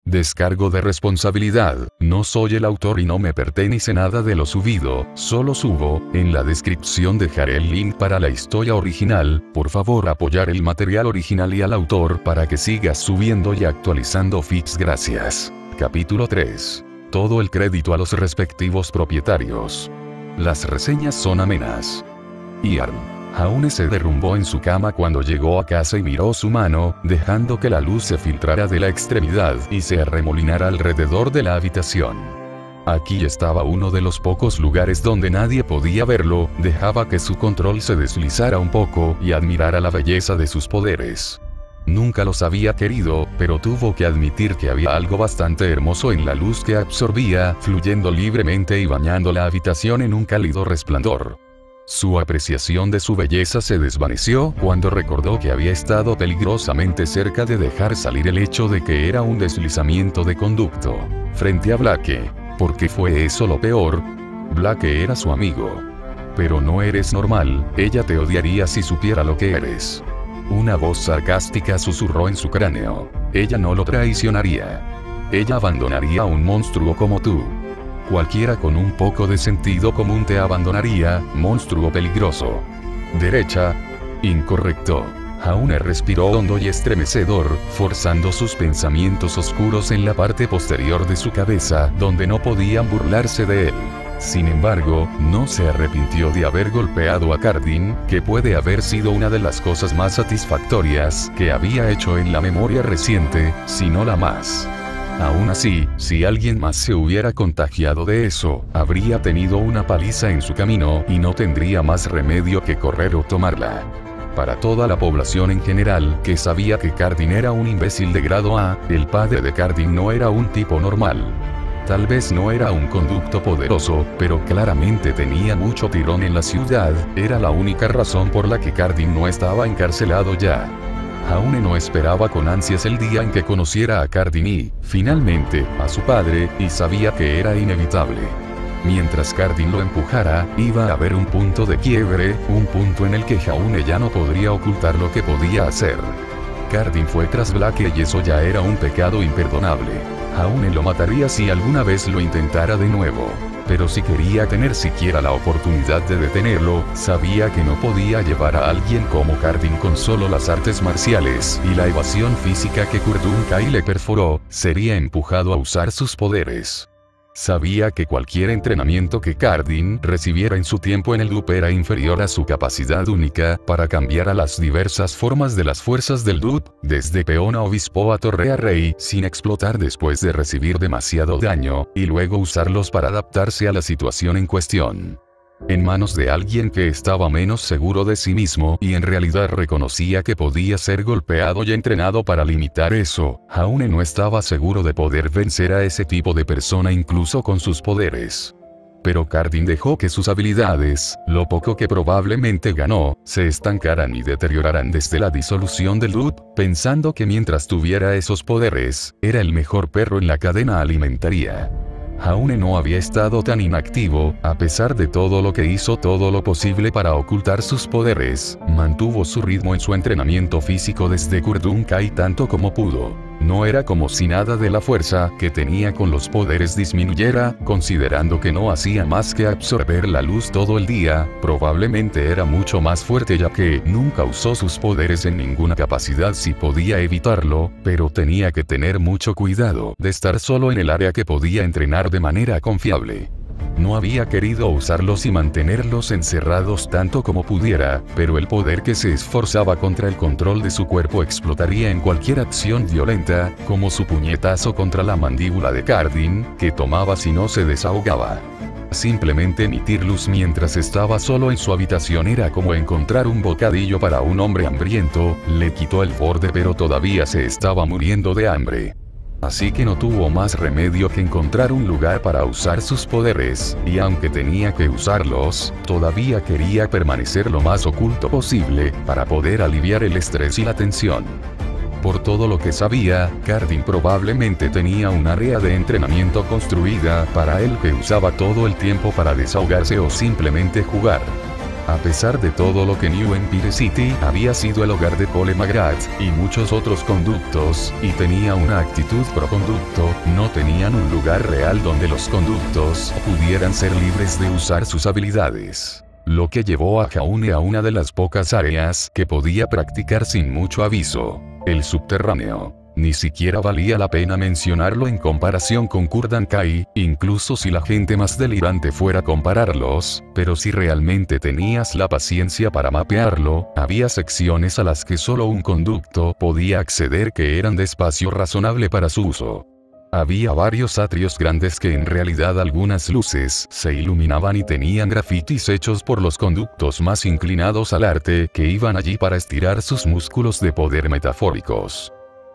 Descargo de responsabilidad, no soy el autor y no me pertenece nada de lo subido, solo subo. En la descripción dejaré el link para la historia original, por favor apoyar el material original y al autor para que siga subiendo y actualizando feeds. Gracias. Capítulo 3. Todo el crédito a los respectivos propietarios. Las reseñas son amenas. Ian. Jaune se derrumbó en su cama cuando llegó a casa y miró su mano, dejando que la luz se filtrara de la extremidad y se arremolinara alrededor de la habitación. Aquí estaba uno de los pocos lugares donde nadie podía verlo, dejaba que su control se deslizara un poco y admirara la belleza de sus poderes. Nunca los había querido, pero tuvo que admitir que había algo bastante hermoso en la luz que absorbía, fluyendo libremente y bañando la habitación en un cálido resplandor. Su apreciación de su belleza se desvaneció cuando recordó que había estado peligrosamente cerca de dejar salir el hecho de que era un deslizamiento de conducto. Frente a Blake. ¿Por qué fue eso lo peor? Blake era su amigo. Pero no eres normal, ella te odiaría si supiera lo que eres. Una voz sarcástica susurró en su cráneo. Ella no lo traicionaría. Ella abandonaría a un monstruo como tú. Cualquiera con un poco de sentido común te abandonaría, monstruo peligroso. Derecha. Incorrecto. Jaune respiró hondo y estremecedor, forzando sus pensamientos oscuros en la parte posterior de su cabeza, donde no podían burlarse de él. Sin embargo, no se arrepintió de haber golpeado a Cardin, que puede haber sido una de las cosas más satisfactorias que había hecho en la memoria reciente, si no la más. Aún así, si alguien más se hubiera contagiado de eso, habría tenido una paliza en su camino y no tendría más remedio que correr o tomarla. Para toda la población en general, que sabía que Cardin era un imbécil de grado A, el padre de Cardin no era un tipo normal. Tal vez no era un conducto poderoso, pero claramente tenía mucho tirón en la ciudad, era la única razón por la que Cardin no estaba encarcelado ya. Jaune no esperaba con ansias el día en que conociera a Cardin y, finalmente, a su padre, y sabía que era inevitable. Mientras Cardin lo empujara, iba a haber un punto de quiebre, un punto en el que Jaune ya no podría ocultar lo que podía hacer. Cardin fue tras Blake y eso ya era un pecado imperdonable. Jaune lo mataría si alguna vez lo intentara de nuevo. Pero si quería tener siquiera la oportunidad de detenerlo, sabía que no podía llevar a alguien como Cardin con solo las artes marciales y la evasión física que Kurdunkai le perforó, sería empujado a usar sus poderes. Sabía que cualquier entrenamiento que Cardin recibiera en su tiempo en el loop era inferior a su capacidad única para cambiar a las diversas formas de las fuerzas del loop, desde peón a obispo a torre a rey, sin explotar después de recibir demasiado daño, y luego usarlos para adaptarse a la situación en cuestión. En manos de alguien que estaba menos seguro de sí mismo y en realidad reconocía que podía ser golpeado y entrenado para limitar eso, Jaune no estaba seguro de poder vencer a ese tipo de persona incluso con sus poderes. Pero Cardin dejó que sus habilidades, lo poco que probablemente ganó, se estancaran y deterioraran desde la disolución del loop, pensando que mientras tuviera esos poderes, era el mejor perro en la cadena alimentaria. Jaune no había estado tan inactivo, a pesar de todo lo que hizo todo lo posible para ocultar sus poderes, mantuvo su ritmo en su entrenamiento físico desde Kurdunkai tanto como pudo. No era como si nada de la fuerza que tenía con los poderes disminuyera, considerando que no hacía más que absorber la luz todo el día, probablemente era mucho más fuerte ya que nunca usó sus poderes en ninguna capacidad si podía evitarlo, pero tenía que tener mucho cuidado de estar solo en el área que podía entrenar de manera confiable. No había querido usarlos y mantenerlos encerrados tanto como pudiera, pero el poder que se esforzaba contra el control de su cuerpo explotaría en cualquier acción violenta, como su puñetazo contra la mandíbula de Cardin, que tomaba si no se desahogaba. Simplemente emitir luz mientras estaba solo en su habitación era como encontrar un bocadillo para un hombre hambriento, le quitó el borde pero todavía se estaba muriendo de hambre. Así que no tuvo más remedio que encontrar un lugar para usar sus poderes, y aunque tenía que usarlos, todavía quería permanecer lo más oculto posible, para poder aliviar el estrés y la tensión. Por todo lo que sabía, Cardin probablemente tenía un área de entrenamiento construida para él que usaba todo el tiempo para desahogarse o simplemente jugar. A pesar de todo lo que New Empire City había sido el hogar de Cole McGrath y muchos otros conductos, y tenía una actitud pro conducto, no tenían un lugar real donde los conductos pudieran ser libres de usar sus habilidades. Lo que llevó a Jaune a una de las pocas áreas que podía practicar sin mucho aviso: el subterráneo. Ni siquiera valía la pena mencionarlo en comparación con Kurdan-kai, incluso si la gente más delirante fuera a compararlos, pero si realmente tenías la paciencia para mapearlo, había secciones a las que solo un conducto podía acceder que eran de espacio razonable para su uso. Había varios atrios grandes que en realidad algunas luces se iluminaban y tenían grafitis hechos por los conductos más inclinados al arte que iban allí para estirar sus músculos de poder metafóricos.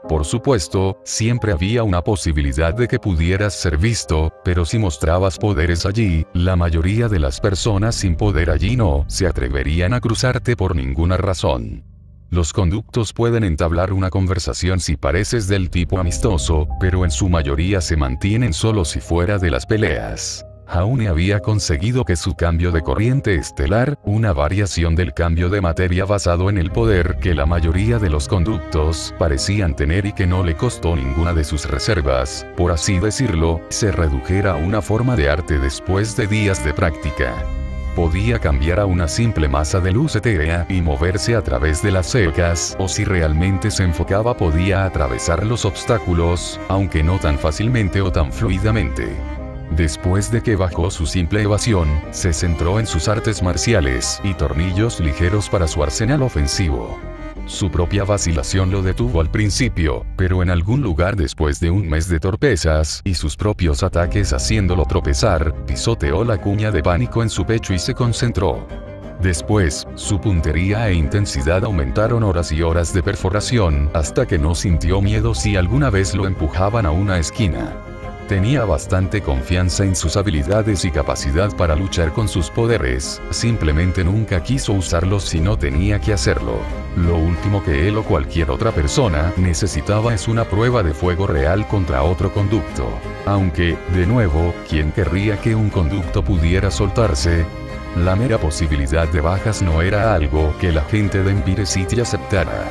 Por supuesto, siempre había una posibilidad de que pudieras ser visto, pero si mostrabas poderes allí, la mayoría de las personas sin poder allí no se atreverían a cruzarte por ninguna razón. Los conductos pueden entablar una conversación si pareces del tipo amistoso, pero en su mayoría se mantienen solo si fuera de las peleas. Jaune había conseguido que su cambio de corriente estelar, una variación del cambio de materia basado en el poder que la mayoría de los conductos parecían tener y que no le costó ninguna de sus reservas, por así decirlo, se redujera a una forma de arte después de días de práctica. Podía cambiar a una simple masa de luz etérea y moverse a través de las secas, o si realmente se enfocaba podía atravesar los obstáculos, aunque no tan fácilmente o tan fluidamente. Después de que bajó su simple evasión, se centró en sus artes marciales y tornillos ligeros para su arsenal ofensivo. Su propia vacilación lo detuvo al principio, pero en algún lugar después de un mes de torpezas y sus propios ataques haciéndolo tropezar, pisoteó la cuña de pánico en su pecho y se concentró. Después, su puntería e intensidad aumentaron horas y horas de perforación hasta que no sintió miedo si alguna vez lo empujaban a una esquina. Tenía bastante confianza en sus habilidades y capacidad para luchar con sus poderes, simplemente nunca quiso usarlos si no tenía que hacerlo. Lo último que él o cualquier otra persona necesitaba es una prueba de fuego real contra otro conducto. Aunque, de nuevo, ¿quién querría que un conducto pudiera soltarse? La mera posibilidad de bajas no era algo que la gente de Empire City aceptara.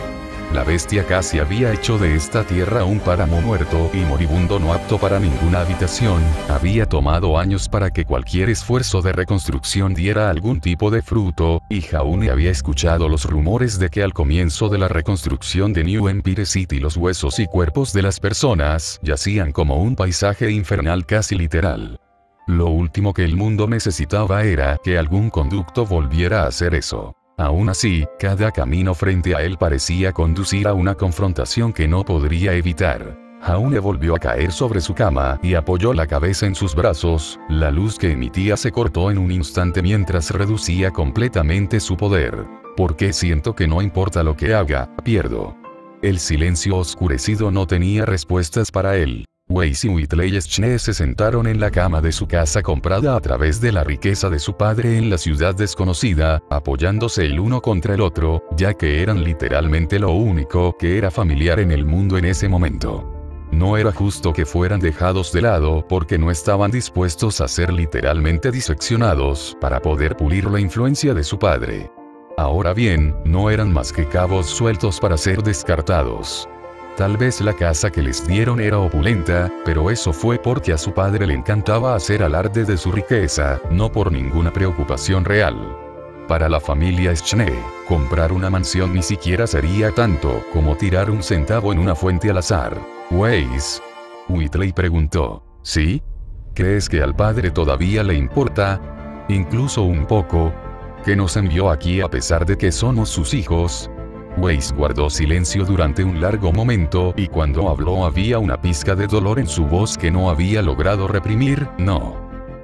La bestia casi había hecho de esta tierra un páramo muerto y moribundo no apto para ninguna habitación. Había tomado años para que cualquier esfuerzo de reconstrucción diera algún tipo de fruto, y Jaune había escuchado los rumores de que al comienzo de la reconstrucción de New Empire City los huesos y cuerpos de las personas yacían como un paisaje infernal casi literal. Lo último que el mundo necesitaba era que algún conducto volviera a hacer eso. Aún así, cada camino frente a él parecía conducir a una confrontación que no podría evitar. Jaune volvió a caer sobre su cama y apoyó la cabeza en sus brazos. La luz que emitía se cortó en un instante mientras reducía completamente su poder. ¿Por qué siento que no importa lo que haga, pierdo? El silencio oscurecido no tenía respuestas para él. Weiss y Whitley Schne se sentaron en la cama de su casa comprada a través de la riqueza de su padre en la ciudad desconocida, apoyándose el uno contra el otro, ya que eran literalmente lo único que era familiar en el mundo en ese momento. No era justo que fueran dejados de lado porque no estaban dispuestos a ser literalmente diseccionados para poder pulir la influencia de su padre. Ahora bien, no eran más que cabos sueltos para ser descartados. Tal vez la casa que les dieron era opulenta, pero eso fue porque a su padre le encantaba hacer alarde de su riqueza, no por ninguna preocupación real. Para la familia Schne, comprar una mansión ni siquiera sería tanto como tirar un centavo en una fuente al azar. Weiss. Whitley preguntó. ¿Sí? ¿Crees que al padre todavía le importa? Incluso un poco. ¿Que nos envió aquí a pesar de que somos sus hijos? Weiss guardó silencio durante un largo momento y cuando habló había una pizca de dolor en su voz que no había logrado reprimir. No.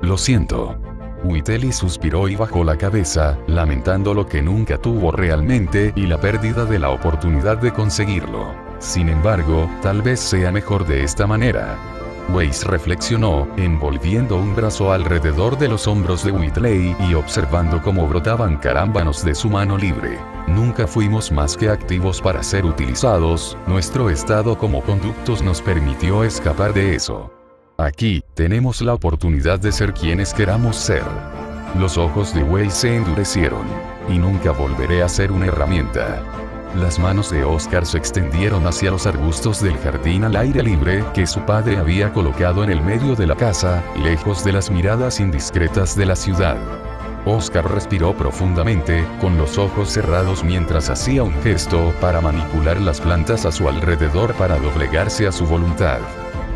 Lo siento. Whitley suspiró y bajó la cabeza, lamentando lo que nunca tuvo realmente y la pérdida de la oportunidad de conseguirlo. Sin embargo, tal vez sea mejor de esta manera. Weiss reflexionó, envolviendo un brazo alrededor de los hombros de Whitley y observando cómo brotaban carámbanos de su mano libre. Nunca fuimos más que activos para ser utilizados, nuestro estado como conductos nos permitió escapar de eso. Aquí, tenemos la oportunidad de ser quienes queramos ser. Los ojos de Wei se endurecieron. Y nunca volveré a ser una herramienta. Las manos de Oscar se extendieron hacia los arbustos del jardín al aire libre que su padre había colocado en el medio de la casa, lejos de las miradas indiscretas de la ciudad. Oscar respiró profundamente, con los ojos cerrados mientras hacía un gesto para manipular las plantas a su alrededor para doblegarse a su voluntad.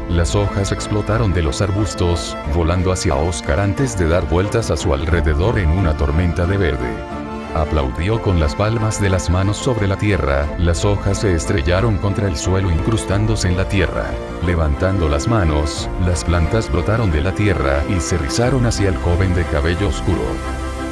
Las hojas explotaron de los arbustos, volando hacia Oscar antes de dar vueltas a su alrededor en una tormenta de verde. Aplaudió con las palmas de las manos sobre la tierra, las hojas se estrellaron contra el suelo incrustándose en la tierra. Levantando las manos, las plantas brotaron de la tierra y se rizaron hacia el joven de cabello oscuro.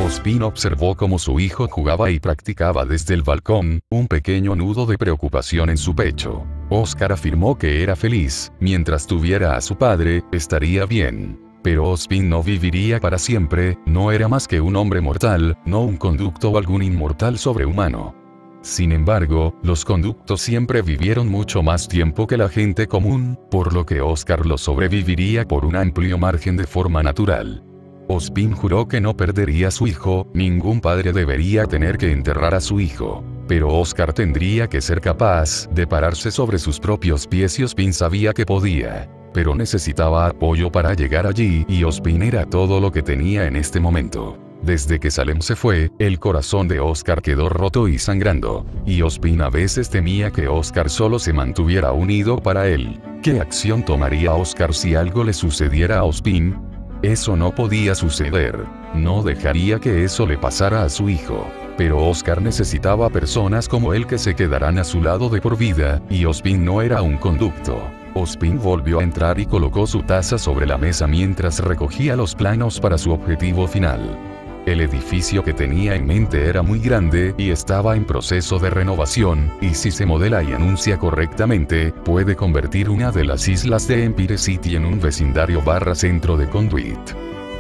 Ozpin observó cómo su hijo jugaba y practicaba desde el balcón, un pequeño nudo de preocupación en su pecho. Oscar afirmó que era feliz, mientras tuviera a su padre, estaría bien. Pero Ozpin no viviría para siempre, no era más que un hombre mortal, no un conducto o algún inmortal sobrehumano. Sin embargo, los conductos siempre vivieron mucho más tiempo que la gente común, por lo que Oscar lo sobreviviría por un amplio margen de forma natural. Ozpin juró que no perdería a su hijo, ningún padre debería tener que enterrar a su hijo. Pero Oscar tendría que ser capaz de pararse sobre sus propios pies y Ozpin sabía que podía. Pero necesitaba apoyo para llegar allí y Ozpin era todo lo que tenía en este momento. Desde que Salem se fue, el corazón de Oscar quedó roto y sangrando. Y Ozpin a veces temía que Oscar solo se mantuviera unido para él. ¿Qué acción tomaría Oscar si algo le sucediera a Ozpin? Eso no podía suceder. No dejaría que eso le pasara a su hijo. Pero Oscar necesitaba personas como él que se quedaran a su lado de por vida, y Ozpin no era un conducto. Ozpin volvió a entrar y colocó su taza sobre la mesa mientras recogía los planos para su objetivo final. El edificio que tenía en mente era muy grande y estaba en proceso de renovación, y si se modela y anuncia correctamente, puede convertir una de las islas de Empire City en un vecindario / centro de Conduit.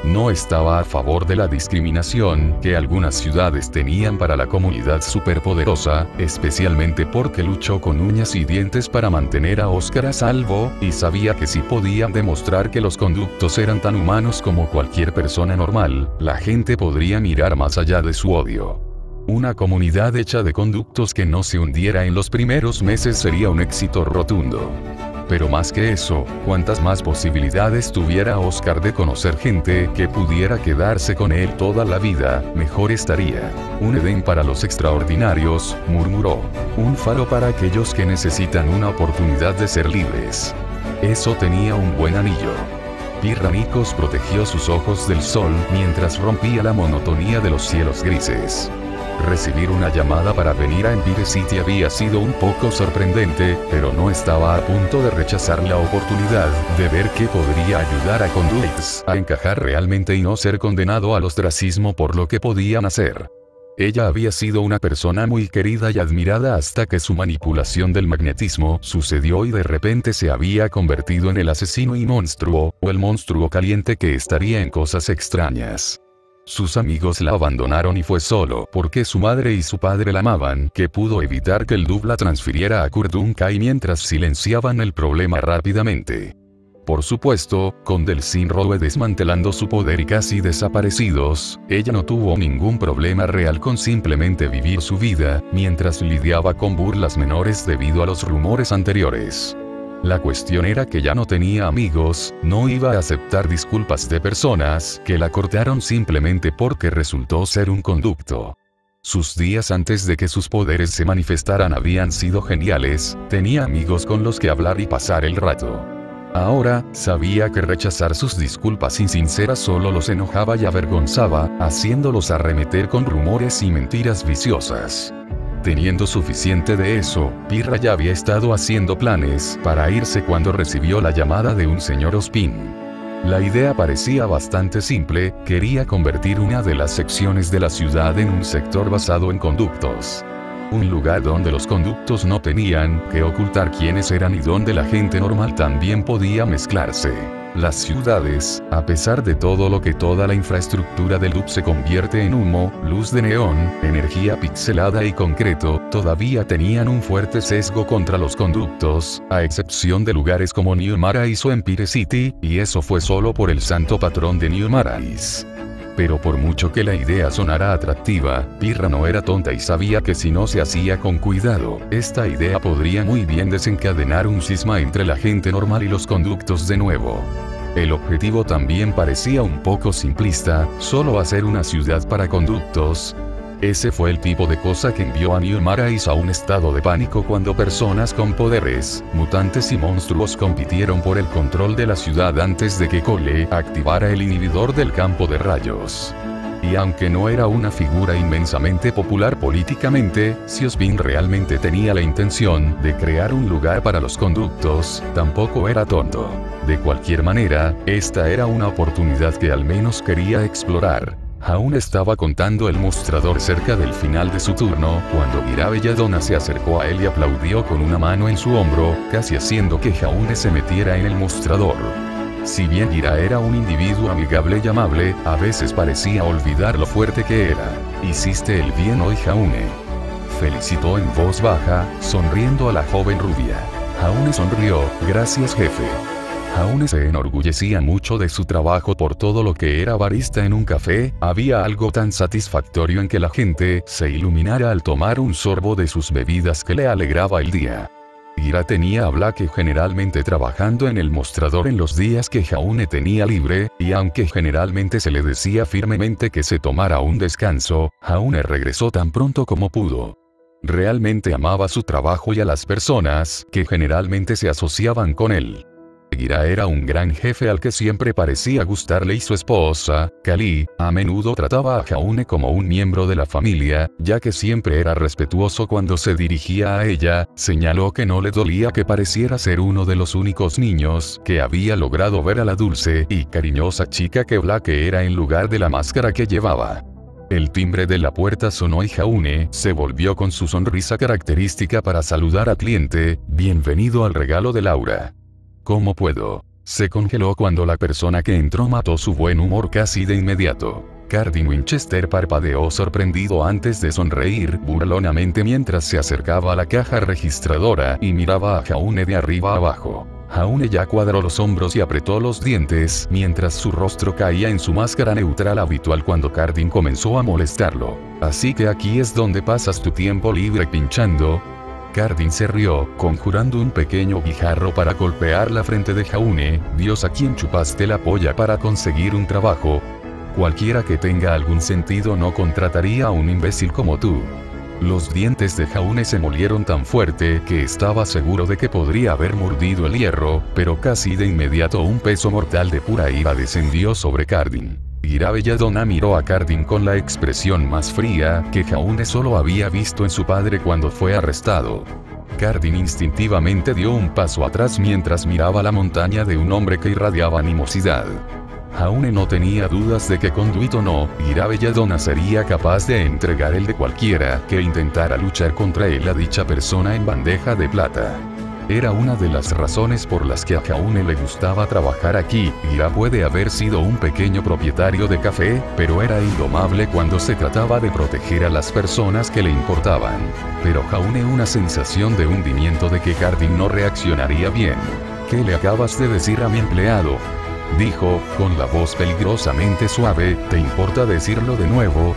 No estaba a favor de la discriminación que algunas ciudades tenían para la comunidad superpoderosa, especialmente porque luchó con uñas y dientes para mantener a Oscar a salvo, y sabía que si podían demostrar que los conductos eran tan humanos como cualquier persona normal, la gente podría mirar más allá de su odio. Una comunidad hecha de conductos que no se hundiera en los primeros meses sería un éxito rotundo. Pero más que eso, cuantas más posibilidades tuviera Oscar de conocer gente que pudiera quedarse con él toda la vida, mejor estaría. Un Edén para los extraordinarios, murmuró. Un faro para aquellos que necesitan una oportunidad de ser libres. Eso tenía un buen anillo. Pirra Nikos protegió sus ojos del sol mientras rompía la monotonía de los cielos grises. Recibir una llamada para venir a Empire City había sido un poco sorprendente, pero no estaba a punto de rechazar la oportunidad de ver qué podría ayudar a Conduits a encajar realmente y no ser condenado al ostracismo por lo que podían hacer. Ella había sido una persona muy querida y admirada hasta que su manipulación del magnetismo sucedió y de repente se había convertido en el asesino y monstruo, o el monstruo caliente que estaría en cosas extrañas. Sus amigos la abandonaron y fue solo porque su madre y su padre la amaban que pudo evitar que el Dub la transfiriera a Kurdunkai mientras silenciaban el problema rápidamente. Por supuesto, con Delsin Rowe desmantelando su poder y casi desaparecidos, ella no tuvo ningún problema real con simplemente vivir su vida, mientras lidiaba con burlas menores debido a los rumores anteriores. La cuestión era que ya no tenía amigos, no iba a aceptar disculpas de personas que la cortaron simplemente porque resultó ser un conducto. Sus días antes de que sus poderes se manifestaran habían sido geniales, tenía amigos con los que hablar y pasar el rato. Ahora, sabía que rechazar sus disculpas insinceras solo los enojaba y avergonzaba, haciéndolos arremeter con rumores y mentiras viciosas. Teniendo suficiente de eso, Pirra ya había estado haciendo planes para irse cuando recibió la llamada de un señor Ozpin. La idea parecía bastante simple, quería convertir una de las secciones de la ciudad en un sector basado en conductos. Un lugar donde los conductos no tenían que ocultar quiénes eran y donde la gente normal también podía mezclarse. Las ciudades, a pesar de todo lo que toda la infraestructura del loop se convierte en humo, luz de neón, energía pixelada y concreto, todavía tenían un fuerte sesgo contra los conductos, a excepción de lugares como New Marais o Empire City, y eso fue solo por el santo patrón de New Marais. Pero por mucho que la idea sonara atractiva, Pirra no era tonta y sabía que si no se hacía con cuidado, esta idea podría muy bien desencadenar un cisma entre la gente normal y los conductos de nuevo. El objetivo también parecía un poco simplista, solo hacer una ciudad para conductos. Ese fue el tipo de cosa que envió a New Marais a un estado de pánico cuando personas con poderes, mutantes y monstruos compitieron por el control de la ciudad antes de que Cole activara el inhibidor del campo de rayos. Y aunque no era una figura inmensamente popular políticamente, si Osbin realmente tenía la intención de crear un lugar para los conductos, tampoco era tonto. De cualquier manera, esta era una oportunidad que al menos quería explorar. Aún estaba contando el mostrador cerca del final de su turno, cuando Gira Belladonna se acercó a él y aplaudió con una mano en su hombro, casi haciendo que Jaune se metiera en el mostrador. Si bien Gira era un individuo amigable y amable, a veces parecía olvidar lo fuerte que era. Hiciste el bien hoy, Jaune. Felicitó en voz baja, sonriendo a la joven rubia. Jaune sonrió, gracias jefe. Jaune se enorgullecía mucho de su trabajo por todo lo que era barista en un café, había algo tan satisfactorio en que la gente se iluminara al tomar un sorbo de sus bebidas que le alegraba el día. Gira tenía a Blake generalmente trabajando en el mostrador en los días que Jaune tenía libre, y aunque generalmente se le decía firmemente que se tomara un descanso, Jaune regresó tan pronto como pudo. Realmente amaba su trabajo y a las personas que generalmente se asociaban con él. Gira era un gran jefe al que siempre parecía gustarle y su esposa, Kali, a menudo trataba a Jaune como un miembro de la familia, ya que siempre era respetuoso cuando se dirigía a ella, señaló que no le dolía que pareciera ser uno de los únicos niños que había logrado ver a la dulce y cariñosa chica que Blake era en lugar de la máscara que llevaba. El timbre de la puerta sonó y Jaune se volvió con su sonrisa característica para saludar al cliente, bienvenido al regalo de Laura. ¿Cómo puedo? Se congeló cuando la persona que entró mató su buen humor casi de inmediato. Cardin Winchester parpadeó sorprendido antes de sonreír burlonamente mientras se acercaba a la caja registradora y miraba a Jaune de arriba abajo. Jaune ya cuadró los hombros y apretó los dientes mientras su rostro caía en su máscara neutral habitual cuando Cardin comenzó a molestarlo. Así que aquí es donde pasas tu tiempo libre pinchando. Cardin se rió, conjurando un pequeño guijarro para golpear la frente de Jaune. Dios, a quien chupaste la polla para conseguir un trabajo. Cualquiera que tenga algún sentido no contrataría a un imbécil como tú. Los dientes de Jaune se molieron tan fuerte que estaba seguro de que podría haber mordido el hierro, pero casi de inmediato un peso mortal de pura ira descendió sobre Cardin. Gira Belladonna miró a Cardin con la expresión más fría que Jaune solo había visto en su padre cuando fue arrestado. Cardin instintivamente dio un paso atrás mientras miraba la montaña de un hombre que irradiaba animosidad. Jaune no tenía dudas de que conduito no, Gira Belladonna sería capaz de entregar el de cualquiera que intentara luchar contra él a dicha persona en bandeja de plata. Era una de las razones por las que a Jaune le gustaba trabajar aquí. Gira puede haber sido un pequeño propietario de café, pero era indomable cuando se trataba de proteger a las personas que le importaban. Pero Jaune una sensación de hundimiento de que Cardin no reaccionaría bien. ¿Qué le acabas de decir a mi empleado?, dijo, con la voz peligrosamente suave. ¿Te importa decirlo de nuevo?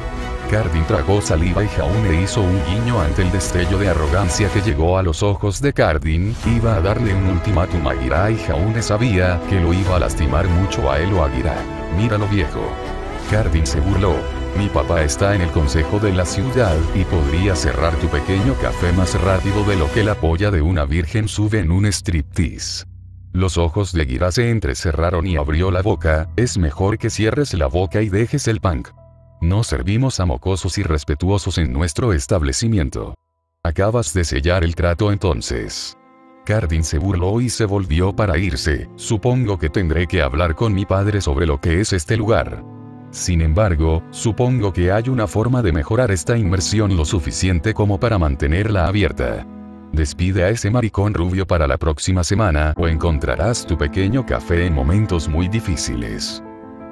Cardin tragó saliva y Jaune hizo un guiño ante el destello de arrogancia que llegó a los ojos de Cardin. Iba a darle un ultimátum a Gira y Jaune sabía que lo iba a lastimar mucho a él o a Gira. Míralo, viejo. Cardin se burló. Mi papá está en el consejo de la ciudad y podría cerrar tu pequeño café más rápido de lo que la polla de una virgen sube en un striptease. Los ojos de Gira se entrecerraron y abrió la boca. Es mejor que cierres la boca y dejes el punk. No servimos a mocosos irrespetuosos en nuestro establecimiento. Acabas de sellar el trato entonces. Cardin se burló y se volvió para irse. Supongo que tendré que hablar con mi padre sobre lo que es este lugar. Sin embargo, supongo que hay una forma de mejorar esta inmersión lo suficiente como para mantenerla abierta. Despide a ese maricón rubio para la próxima semana o encontrarás tu pequeño café en momentos muy difíciles.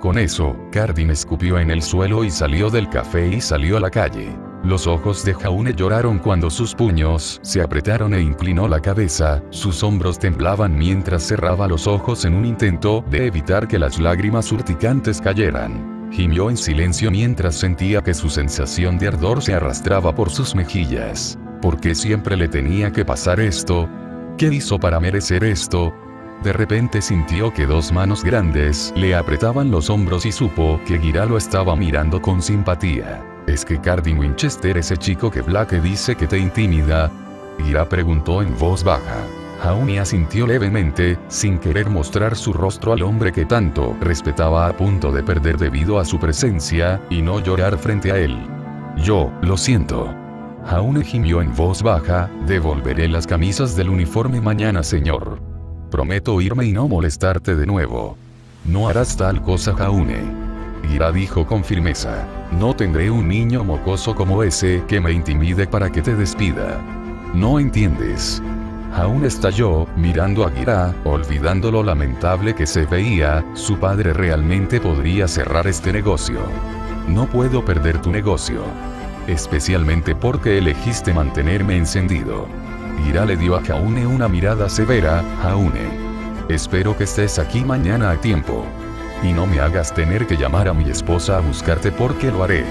Con eso, Cardin escupió en el suelo y salió del café y salió a la calle. Los ojos de Jaune lloraron cuando sus puños se apretaron e inclinó la cabeza, sus hombros temblaban mientras cerraba los ojos en un intento de evitar que las lágrimas urticantes cayeran. Gimió en silencio mientras sentía que su sensación de ardor se arrastraba por sus mejillas. ¿Por qué siempre le tenía que pasar esto? ¿Qué hizo para merecer esto? De repente sintió que dos manos grandes le apretaban los hombros y supo que Gira lo estaba mirando con simpatía. ¿Es que Cardin Winchester ese chico que Blake dice que te intimida? Gira preguntó en voz baja. Jaune asintió levemente, sin querer mostrar su rostro al hombre que tanto respetaba a punto de perder debido a su presencia, y no llorar frente a él. Yo, lo siento. Jaune gimió en voz baja, devolveré las camisas del uniforme mañana, señor. Prometo irme y no molestarte de nuevo. No harás tal cosa, Jaune. Gira dijo con firmeza. No tendré un niño mocoso como ese que me intimide para que te despida. No entiendes. Jaune estalló, mirando a Gira, olvidando lo lamentable que se veía. Su padre realmente podría cerrar este negocio. No puedo perder tu negocio. Especialmente porque elegiste mantenerme encendido. Gira le dio a Jaune una mirada severa. Jaune. Espero que estés aquí mañana a tiempo. Y no me hagas tener que llamar a mi esposa a buscarte porque lo haré.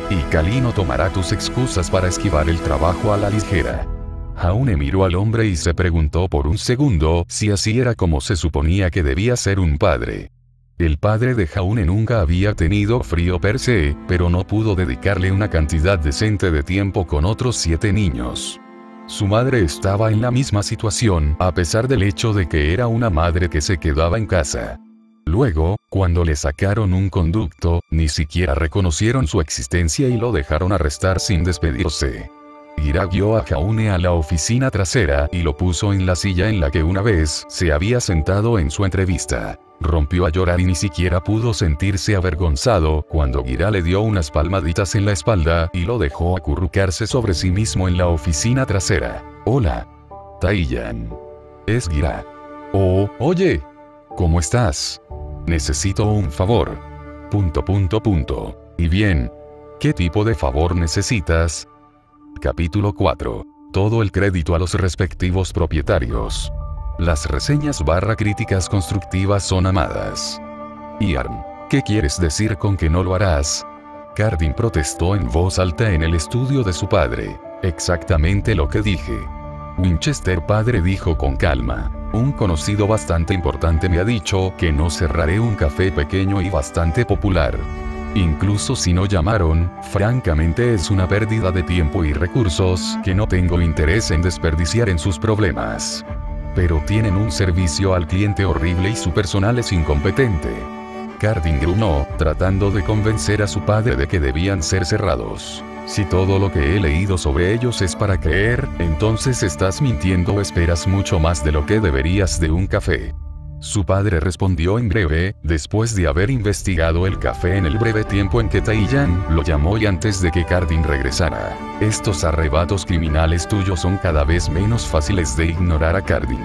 Y Kali no tomará tus excusas para esquivar el trabajo a la ligera. Jaune miró al hombre y se preguntó por un segundo si así era como se suponía que debía ser un padre. El padre de Jaune nunca había tenido frío per se, pero no pudo dedicarle una cantidad decente de tiempo con otros 7 niños. Su madre estaba en la misma situación, a pesar del hecho de que era una madre que se quedaba en casa. Luego, cuando le sacaron un conducto, ni siquiera reconocieron su existencia y lo dejaron arrestar sin despedirse. Gira guió a Jaune a la oficina trasera y lo puso en la silla en la que una vez se había sentado en su entrevista. Rompió a llorar y ni siquiera pudo sentirse avergonzado cuando Gira le dio unas palmaditas en la espalda y lo dejó acurrucarse sobre sí mismo en la oficina trasera. Hola. Tae-yan. Es Gira. Oh, oye. ¿Cómo estás? Necesito un favor. ... Y bien. ¿Qué tipo de favor necesitas? Capítulo 4. Todo el crédito a los respectivos propietarios. Las reseñas / críticas constructivas son amadas. Ian. ¿Qué quieres decir con que no lo harás? Cardin protestó en voz alta en el estudio de su padre. Exactamente lo que dije. Winchester padre dijo con calma. Un conocido bastante importante me ha dicho que no cerraré un café pequeño y bastante popular. Incluso si no llamaron, francamente es una pérdida de tiempo y recursos que no tengo interés en desperdiciar en sus problemas. Pero tienen un servicio al cliente horrible y su personal es incompetente. Cardin gruñó, tratando de convencer a su padre de que debían ser cerrados. Si todo lo que he leído sobre ellos es para creer, entonces estás mintiendo o esperas mucho más de lo que deberías de un café. Su padre respondió en breve, después de haber investigado el café en el breve tiempo en que Tae-yan lo llamó y antes de que Cardin regresara. Estos arrebatos criminales tuyos son cada vez menos fáciles de ignorar a Cardin.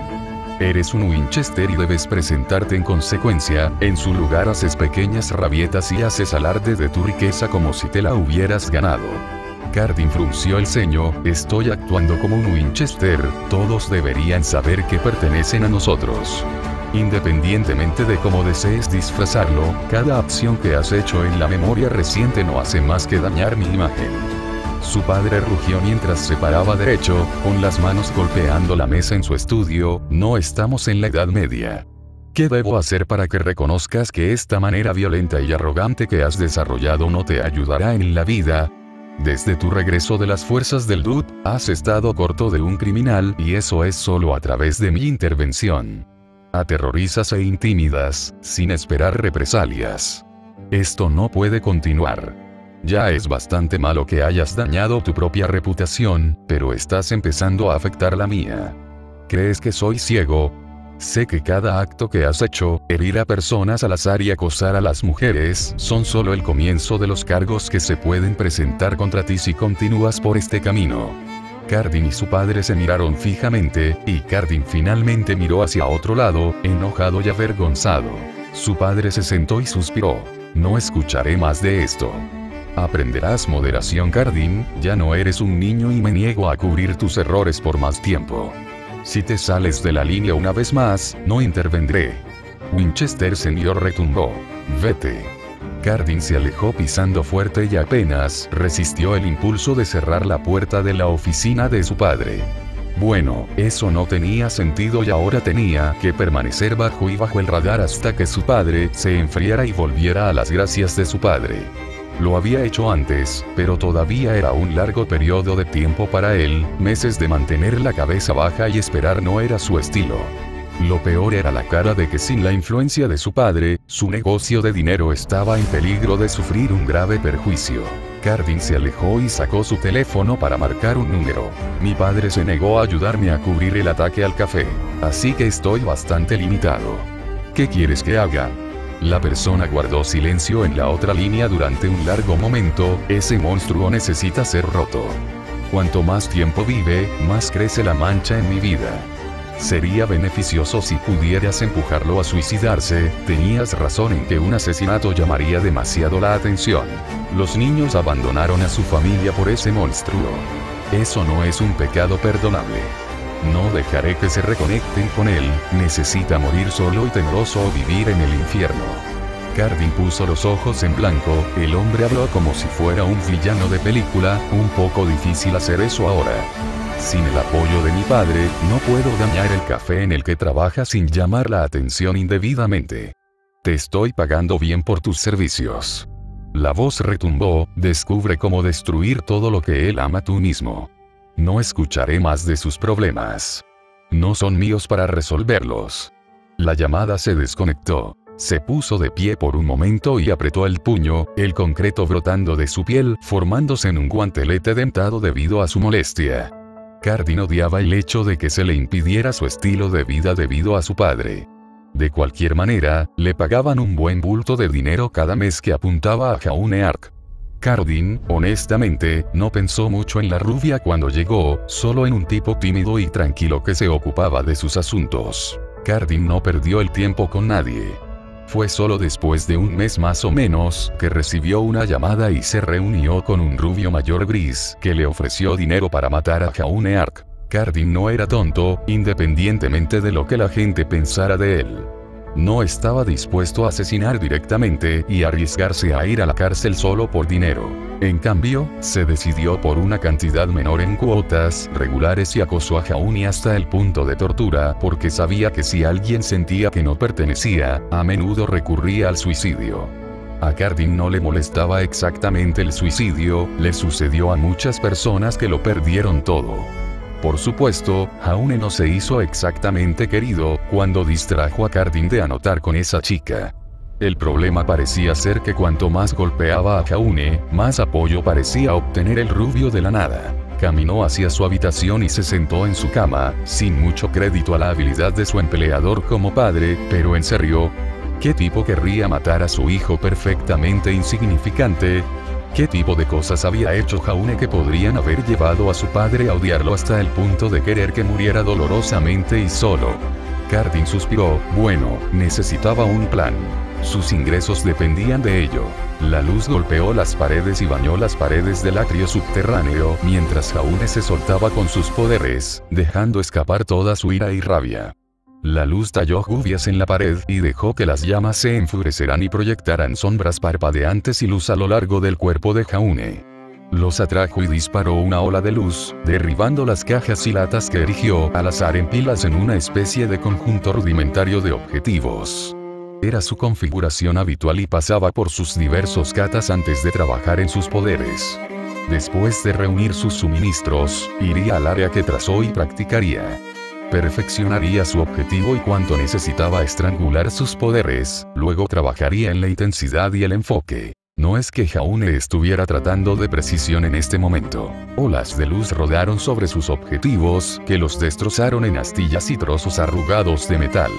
Eres un Winchester y debes presentarte en consecuencia, en su lugar haces pequeñas rabietas y haces alarde de tu riqueza como si te la hubieras ganado. Cardin frunció el ceño, estoy actuando como un Winchester, todos deberían saber que pertenecen a nosotros. Independientemente de cómo desees disfrazarlo, cada acción que has hecho en la memoria reciente no hace más que dañar mi imagen. Su padre rugió mientras se paraba derecho, con las manos golpeando la mesa en su estudio. No estamos en la Edad Media. ¿Qué debo hacer para que reconozcas que esta manera violenta y arrogante que has desarrollado no te ayudará en la vida? Desde tu regreso de las fuerzas del DUD, has estado corto de un criminal y eso es solo a través de mi intervención. Aterrorizas e intimidas, sin esperar represalias. Esto no puede continuar. Ya es bastante malo que hayas dañado tu propia reputación, pero estás empezando a afectar la mía. ¿Crees que soy ciego? Sé que cada acto que has hecho, herir a personas al azar y acosar a las mujeres, son solo el comienzo de los cargos que se pueden presentar contra ti si continúas por este camino. Cardin y su padre se miraron fijamente, y Cardin finalmente miró hacia otro lado, enojado y avergonzado. Su padre se sentó y suspiró. No escucharé más de esto. Aprenderás moderación, Cardin, ya no eres un niño y me niego a cubrir tus errores por más tiempo. Si te sales de la línea una vez más, no intervendré. Winchester Senior retumbó. Vete. Cardin se alejó pisando fuerte y apenas resistió el impulso de cerrar la puerta de la oficina de su padre. Bueno, eso no tenía sentido y ahora tenía que permanecer bajo el radar hasta que su padre se enfriara y volviera a las gracias de su padre. Lo había hecho antes, pero todavía era un largo periodo de tiempo para él, meses de mantener la cabeza baja y esperar no era su estilo. Lo peor era la cara de que sin la influencia de su padre, su negocio de dinero estaba en peligro de sufrir un grave perjuicio. Cardin se alejó y sacó su teléfono para marcar un número. Mi padre se negó a ayudarme a cubrir el ataque al café, así que estoy bastante limitado. ¿Qué quieres que haga? La persona guardó silencio en la otra línea durante un largo momento. Ese monstruo necesita ser roto. Cuanto más tiempo vive, más crece la mancha en mi vida. Sería beneficioso si pudieras empujarlo a suicidarse. Tenías razón en que un asesinato llamaría demasiado la atención. Los niños abandonaron a su familia por ese monstruo. Eso no es un pecado perdonable. No dejaré que se reconecten con él. Necesita morir solo y temeroso o vivir en el infierno. Cardin puso los ojos en blanco. El hombre habló como si fuera un villano de película. Un poco difícil hacer eso ahora. Sin el apoyo de mi padre, no puedo dañar el café en el que trabaja sin llamar la atención indebidamente. Te estoy pagando bien por tus servicios. La voz retumbó. Descubre cómo destruir todo lo que él ama tú mismo. No escucharé más de sus problemas. No son míos para resolverlos. La llamada se desconectó. Se puso de pie por un momento y apretó el puño, el concreto brotando de su piel, formándose en un guantelete dentado debido a su molestia. Cardin odiaba el hecho de que se le impidiera su estilo de vida debido a su padre. De cualquier manera, le pagaban un buen bulto de dinero cada mes que apuntaba a Jaune Ark. Cardin, honestamente, no pensó mucho en la rubia cuando llegó, solo en un tipo tímido y tranquilo que se ocupaba de sus asuntos. Cardin no perdió el tiempo con nadie. Fue solo después de un mes más o menos, que recibió una llamada y se reunió con un rubio mayor gris, que le ofreció dinero para matar a Jaune Ark. Cardin no era tonto, independientemente de lo que la gente pensara de él. No estaba dispuesto a asesinar directamente y arriesgarse a ir a la cárcel solo por dinero. En cambio, se decidió por una cantidad menor en cuotas regulares y acosó a Jaune hasta el punto de tortura porque sabía que si alguien sentía que no pertenecía, a menudo recurría al suicidio. A Cardin no le molestaba exactamente el suicidio, le sucedió a muchas personas que lo perdieron todo. Por supuesto, Jaune no se hizo exactamente querido cuando distrajo a Cardin de anotar con esa chica. El problema parecía ser que cuanto más golpeaba a Jaune, más apoyo parecía obtener el rubio de la nada. Caminó hacia su habitación y se sentó en su cama, sin mucho crédito a la habilidad de su empleador como padre, pero en serio, ¿qué tipo querría matar a su hijo perfectamente insignificante? ¿Qué tipo de cosas había hecho Jaune que podrían haber llevado a su padre a odiarlo hasta el punto de querer que muriera dolorosamente y solo? Cardin suspiró. Bueno, necesitaba un plan. Sus ingresos dependían de ello. La luz golpeó las paredes y bañó las paredes del atrio subterráneo mientras Jaune se soltaba con sus poderes, dejando escapar toda su ira y rabia. La luz talló lluvias en la pared y dejó que las llamas se enfurecieran y proyectaran sombras parpadeantes y luz a lo largo del cuerpo de Jaune. Los atrajo y disparó una ola de luz, derribando las cajas y latas que erigió al azar en pilas en una especie de conjunto rudimentario de objetivos. Era su configuración habitual y pasaba por sus diversos katas antes de trabajar en sus poderes. Después de reunir sus suministros, iría al área que trazó y practicaría. Perfeccionaría su objetivo y cuanto necesitaba estrangular sus poderes, luego trabajaría en la intensidad y el enfoque. No es que Jaune estuviera tratando de precisión en este momento. Olas de luz rodaron sobre sus objetivos, que los destrozaron en astillas y trozos arrugados de metal.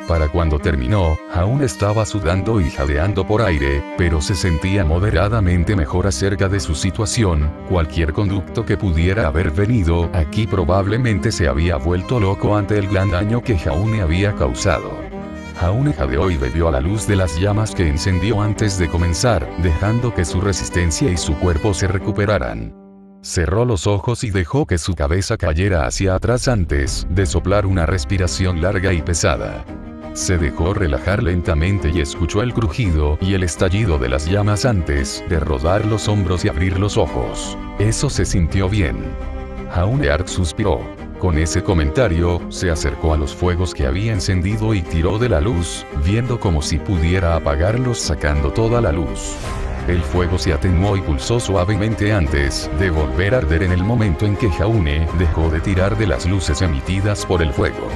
Para cuando terminó, Jaune estaba sudando y jadeando por aire, pero se sentía moderadamente mejor acerca de su situación. Cualquier conducto que pudiera haber venido aquí probablemente se había vuelto loco ante el gran daño que Jaune había causado. Jaune jadeó y bebió a la luz de las llamas que encendió antes de comenzar, dejando que su resistencia y su cuerpo se recuperaran. Cerró los ojos y dejó que su cabeza cayera hacia atrás antes de soplar una respiración larga y pesada. se dejó relajar lentamente y escuchó el crujido y el estallido de las llamas antes de rodar los hombros y abrir los ojos. Eso se sintió bien. Jauneart suspiró. Con ese comentario, se acercó a los fuegos que había encendido y tiró de la luz, viendo como si pudiera apagarlos sacando toda la luz. El fuego se atenuó y pulsó suavemente antes de volver a arder en el momento en que Jaune dejó de tirar de las luces emitidas por el fuego.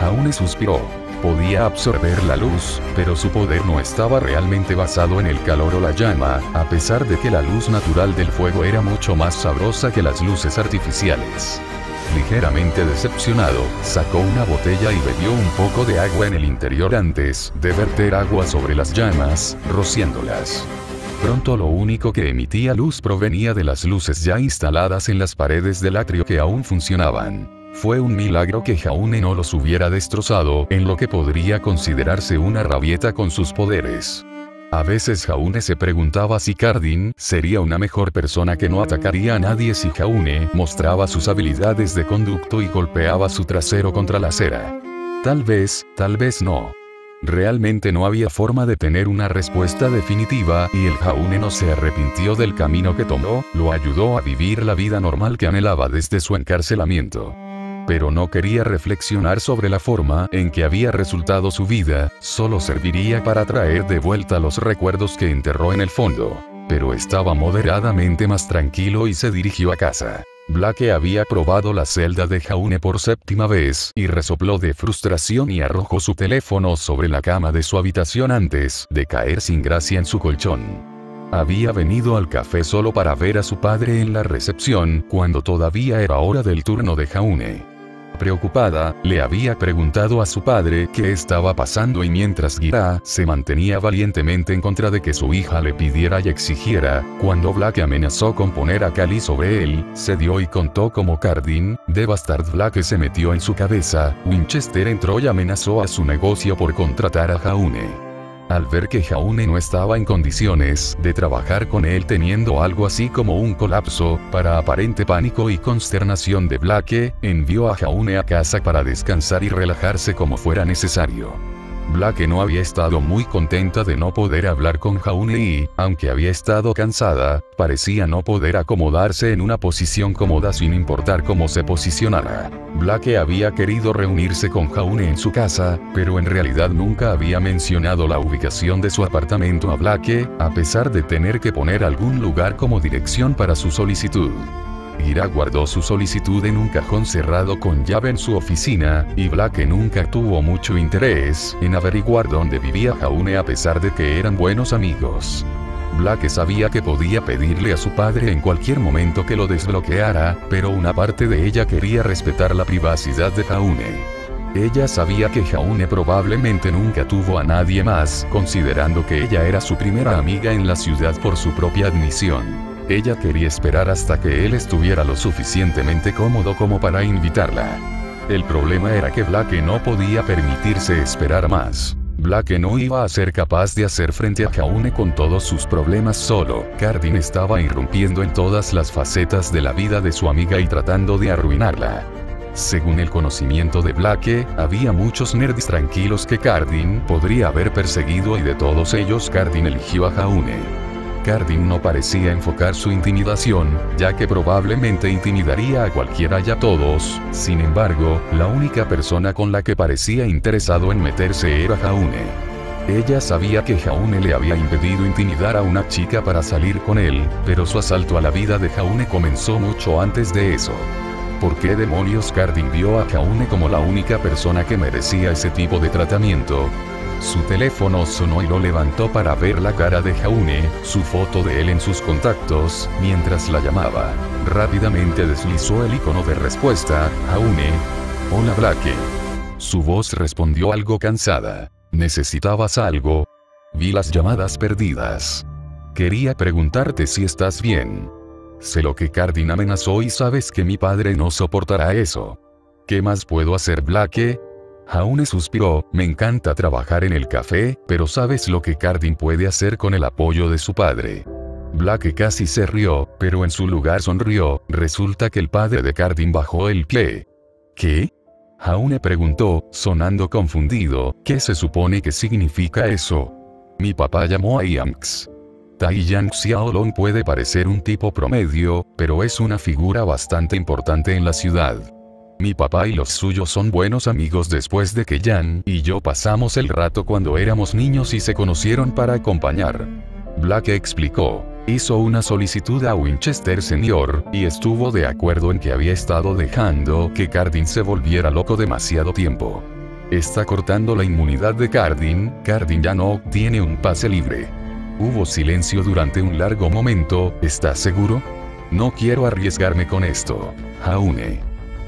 Jaune suspiró. Podía absorber la luz, pero su poder no estaba realmente basado en el calor o la llama, a pesar de que la luz natural del fuego era mucho más sabrosa que las luces artificiales. Ligeramente decepcionado, sacó una botella y bebió un poco de agua en el interior antes de verter agua sobre las llamas, rociándolas. Pronto lo único que emitía luz provenía de las luces ya instaladas en las paredes del atrio que aún funcionaban. Fue un milagro que Jaune no los hubiera destrozado en lo que podría considerarse una rabieta con sus poderes. A veces Jaune se preguntaba si Cardin sería una mejor persona que no atacaría a nadie si Jaune mostraba sus habilidades de conducto y golpeaba su trasero contra la acera. Tal vez no. Realmente no había forma de tener una respuesta definitiva y el Jaune no se arrepintió del camino que tomó, lo ayudó a vivir la vida normal que anhelaba desde su encarcelamiento. Pero no quería reflexionar sobre la forma en que había resultado su vida, solo serviría para traer de vuelta los recuerdos que enterró en el fondo. Pero estaba moderadamente más tranquilo y se dirigió a casa. Blake había probado la celda de Jaune por 7ª vez y resopló de frustración y arrojó su teléfono sobre la cama de su habitación antes de caer sin gracia en su colchón. Había venido al café solo para ver a su padre en la recepción, cuando todavía era hora del turno de Jaune. Preocupada, le había preguntado a su padre qué estaba pasando y mientras Gira se mantenía valientemente en contra de que su hija le pidiera y exigiera, cuando Blake amenazó con poner a Cali sobre él, se dio y contó cómo Cardin, de Bastard Blake se metió en su cabeza, Winchester entró y amenazó a su negocio por contratar a Jaune. Al ver que Jaune no estaba en condiciones de trabajar con él teniendo algo así como un colapso, para aparente pánico y consternación de Blake, envió a Jaune a casa para descansar y relajarse como fuera necesario. Blake no había estado muy contenta de no poder hablar con Jaune y, aunque había estado cansada, parecía no poder acomodarse en una posición cómoda sin importar cómo se posicionara. Blake había querido reunirse con Jaune en su casa, pero en realidad nunca había mencionado la ubicación de su apartamento a Blake, a pesar de tener que poner algún lugar como dirección para su solicitud. Gira guardó su solicitud en un cajón cerrado con llave en su oficina, y Blake nunca tuvo mucho interés en averiguar dónde vivía Jaune a pesar de que eran buenos amigos. Blake sabía que podía pedirle a su padre en cualquier momento que lo desbloqueara, pero una parte de ella quería respetar la privacidad de Jaune. Ella sabía que Jaune probablemente nunca tuvo a nadie más, considerando que ella era su primera amiga en la ciudad por su propia admisión. Ella quería esperar hasta que él estuviera lo suficientemente cómodo como para invitarla. El problema era que Blake no podía permitirse esperar más. Blake no iba a ser capaz de hacer frente a Jaune con todos sus problemas solo. Cardin estaba irrumpiendo en todas las facetas de la vida de su amiga y tratando de arruinarla. Según el conocimiento de Blake, había muchos nerds tranquilos que Cardin podría haber perseguido y de todos ellos Cardin eligió a Jaune. Cardin no parecía enfocar su intimidación, ya que probablemente intimidaría a cualquiera y a todos. Sin embargo, la única persona con la que parecía interesado en meterse era Jaune. Ella sabía que Jaune le había impedido intimidar a una chica para salir con él, pero su asalto a la vida de Jaune comenzó mucho antes de eso. ¿Por qué demonios Cardin vio a Jaune como la única persona que merecía ese tipo de tratamiento? Su teléfono sonó y lo levantó para ver la cara de Jaune, su foto de él en sus contactos, mientras la llamaba. Rápidamente deslizó el icono de respuesta, Jaune. Hola Blake. Su voz respondió algo cansada. ¿Necesitabas algo? Vi las llamadas perdidas. Quería preguntarte si estás bien. Sé lo que Cardin amenazó y sabes que mi padre no soportará eso. ¿Qué más puedo hacer Blake? Jaune suspiró, me encanta trabajar en el café, pero sabes lo que Cardin puede hacer con el apoyo de su padre. Blake casi se rió, pero en su lugar sonrió, resulta que el padre de Cardin bajó el pie. ¿Qué? Jaune preguntó, sonando confundido, ¿qué se supone que significa eso? Mi papá llamó a Yanks. Taiyang Xiaolong puede parecer un tipo promedio, pero es una figura bastante importante en la ciudad. Mi papá y los suyos son buenos amigos después de que Yan y yo pasamos el rato cuando éramos niños y se conocieron para acompañar. Black explicó. Hizo una solicitud a Winchester Sr. y estuvo de acuerdo en que había estado dejando que Cardin se volviera loco demasiado tiempo. Está cortando la inmunidad de Cardin. Cardin ya no tiene un pase libre. Hubo silencio durante un largo momento. ¿Estás seguro? No quiero arriesgarme con esto. Jaune.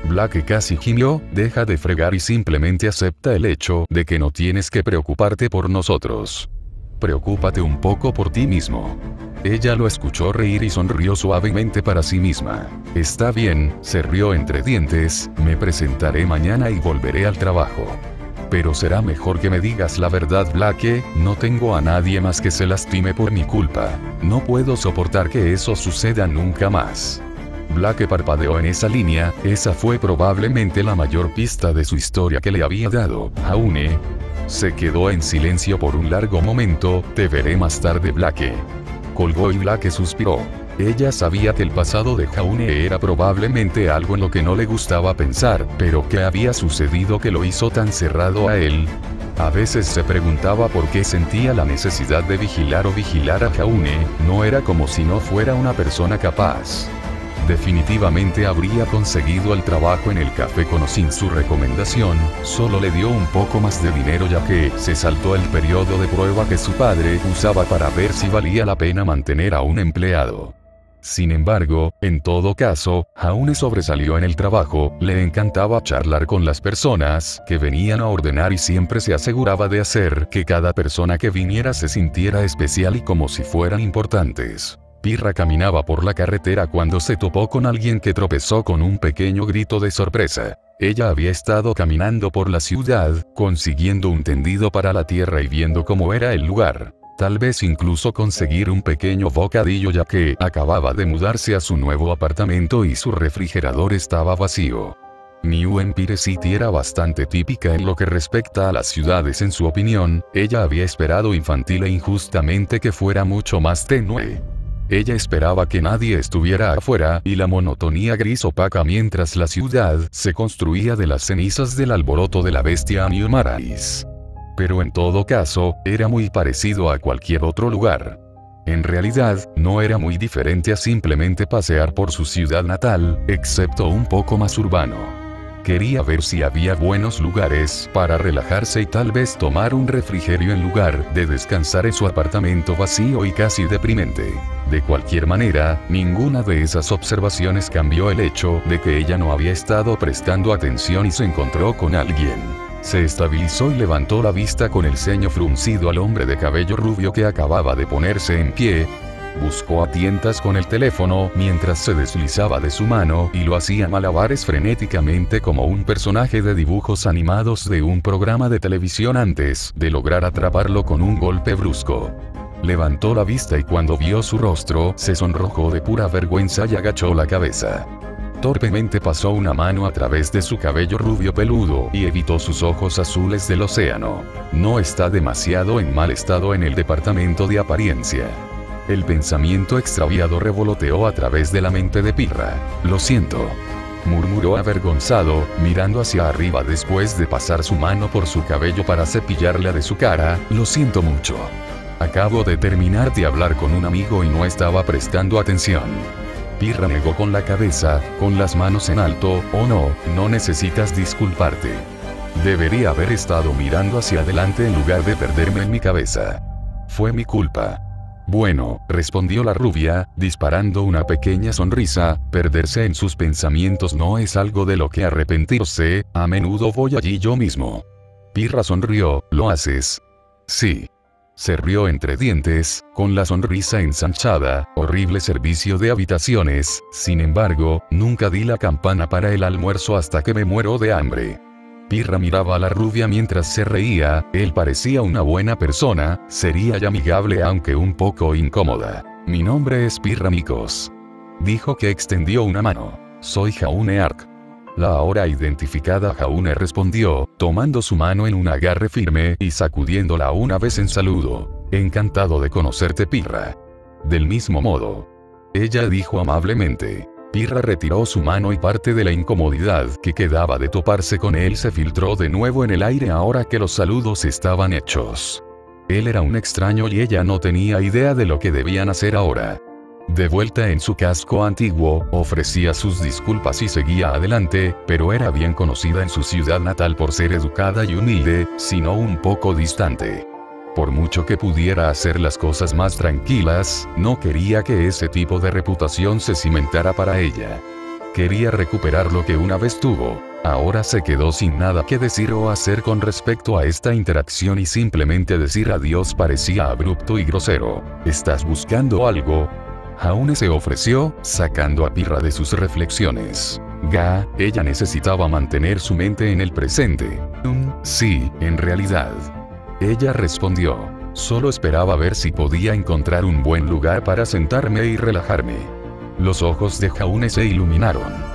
Black casi gimió, deja de fregar y simplemente acepta el hecho de que no tienes que preocuparte por nosotros. Preocúpate un poco por ti mismo. Ella lo escuchó reír y sonrió suavemente para sí misma. Está bien, se rió entre dientes, me presentaré mañana y volveré al trabajo. Pero será mejor que me digas la verdad, Blake, no tengo a nadie más que se lastime por mi culpa. No puedo soportar que eso suceda nunca más. Blake parpadeó en esa línea, esa fue probablemente la mayor pista de su historia que le había dado. Jaune. Se quedó en silencio por un largo momento, te veré más tarde, Blake. Colgó y Blake suspiró. Ella sabía que el pasado de Jaune era probablemente algo en lo que no le gustaba pensar, pero ¿qué había sucedido que lo hizo tan cerrado a él? A veces se preguntaba por qué sentía la necesidad de vigilar a Jaune, no era como si no fuera una persona capaz. Definitivamente habría conseguido el trabajo en el café con o sin su recomendación, solo le dio un poco más de dinero ya que se saltó el periodo de prueba que su padre usaba para ver si valía la pena mantener a un empleado. Sin embargo, en todo caso, Jaune sobresalió en el trabajo, le encantaba charlar con las personas que venían a ordenar y siempre se aseguraba de hacer que cada persona que viniera se sintiera especial y como si fueran importantes. Pirra caminaba por la carretera cuando se topó con alguien que tropezó con un pequeño grito de sorpresa. Ella había estado caminando por la ciudad, consiguiendo un tendido para la tierra y viendo cómo era el lugar. Tal vez incluso conseguir un pequeño bocadillo ya que acababa de mudarse a su nuevo apartamento y su refrigerador estaba vacío. New Empire City era bastante típica en lo que respecta a las ciudades en su opinión, ella había esperado infantil e injustamente que fuera mucho más tenue. Ella esperaba que nadie estuviera afuera y la monotonía gris opaca mientras la ciudad se construía de las cenizas del alboroto de la bestia New Marais. Pero en todo caso, era muy parecido a cualquier otro lugar. En realidad, no era muy diferente a simplemente pasear por su ciudad natal, excepto un poco más urbano. Quería ver si había buenos lugares para relajarse y tal vez tomar un refrigerio en lugar de descansar en su apartamento vacío y casi deprimente. De cualquier manera, ninguna de esas observaciones cambió el hecho de que ella no había estado prestando atención y se encontró con alguien. Se estabilizó y levantó la vista con el ceño fruncido al hombre de cabello rubio que acababa de ponerse en pie. Buscó a tientas con el teléfono mientras se deslizaba de su mano y lo hacía malabares frenéticamente como un personaje de dibujos animados de un programa de televisión antes de lograr atraparlo con un golpe brusco. Levantó la vista y cuando vio su rostro se sonrojó de pura vergüenza y agachó la cabeza. Torpemente pasó una mano a través de su cabello rubio peludo y evitó sus ojos azules del océano. No está demasiado en mal estado en el departamento de apariencia. El pensamiento extraviado revoloteó a través de la mente de Pirra. Lo siento, murmuró avergonzado, mirando hacia arriba después de pasar su mano por su cabello para cepillarla de su cara. Lo siento mucho. Acabo de terminar de hablar con un amigo y no estaba prestando atención. Pirra negó con la cabeza, con las manos en alto. Oh no, no necesitas disculparte. Debería haber estado mirando hacia adelante en lugar de perderme en mi cabeza. Fue mi culpa. Bueno, respondió la rubia, disparando una pequeña sonrisa, perderse en sus pensamientos no es algo de lo que arrepentirse, a menudo voy allí yo mismo. Pirra sonrió, ¿lo haces? Sí. Se rió entre dientes, con la sonrisa ensanchada, horrible servicio de habitaciones, sin embargo, nunca di la campana para el almuerzo hasta que me muero de hambre. Pirra miraba a la rubia mientras se reía, él parecía una buena persona, sería y amigable aunque un poco incómoda. Mi nombre es Pirra Mikos. Dijo que extendió una mano. Soy Jaune Ark. La ahora identificada Jaune respondió, tomando su mano en un agarre firme y sacudiéndola una vez en saludo. Encantado de conocerte, Pirra. Del mismo modo. Ella dijo amablemente. Pirra retiró su mano y parte de la incomodidad que quedaba de toparse con él se filtró de nuevo en el aire ahora que los saludos estaban hechos. Él era un extraño y ella no tenía idea de lo que debían hacer ahora. De vuelta en su casco antiguo, ofrecía sus disculpas y seguía adelante, pero era bien conocida en su ciudad natal por ser educada y humilde, sino un poco distante. Por mucho que pudiera hacer las cosas más tranquilas, no quería que ese tipo de reputación se cimentara para ella. Quería recuperar lo que una vez tuvo. Ahora se quedó sin nada que decir o hacer con respecto a esta interacción y simplemente decir adiós parecía abrupto y grosero. ¿Estás buscando algo? Jaune se ofreció, sacando a Pirra de sus reflexiones. Ella necesitaba mantener su mente en el presente. Sí, en realidad. Ella respondió. Solo esperaba ver si podía encontrar un buen lugar para sentarme y relajarme. Los ojos de Jaune se iluminaron.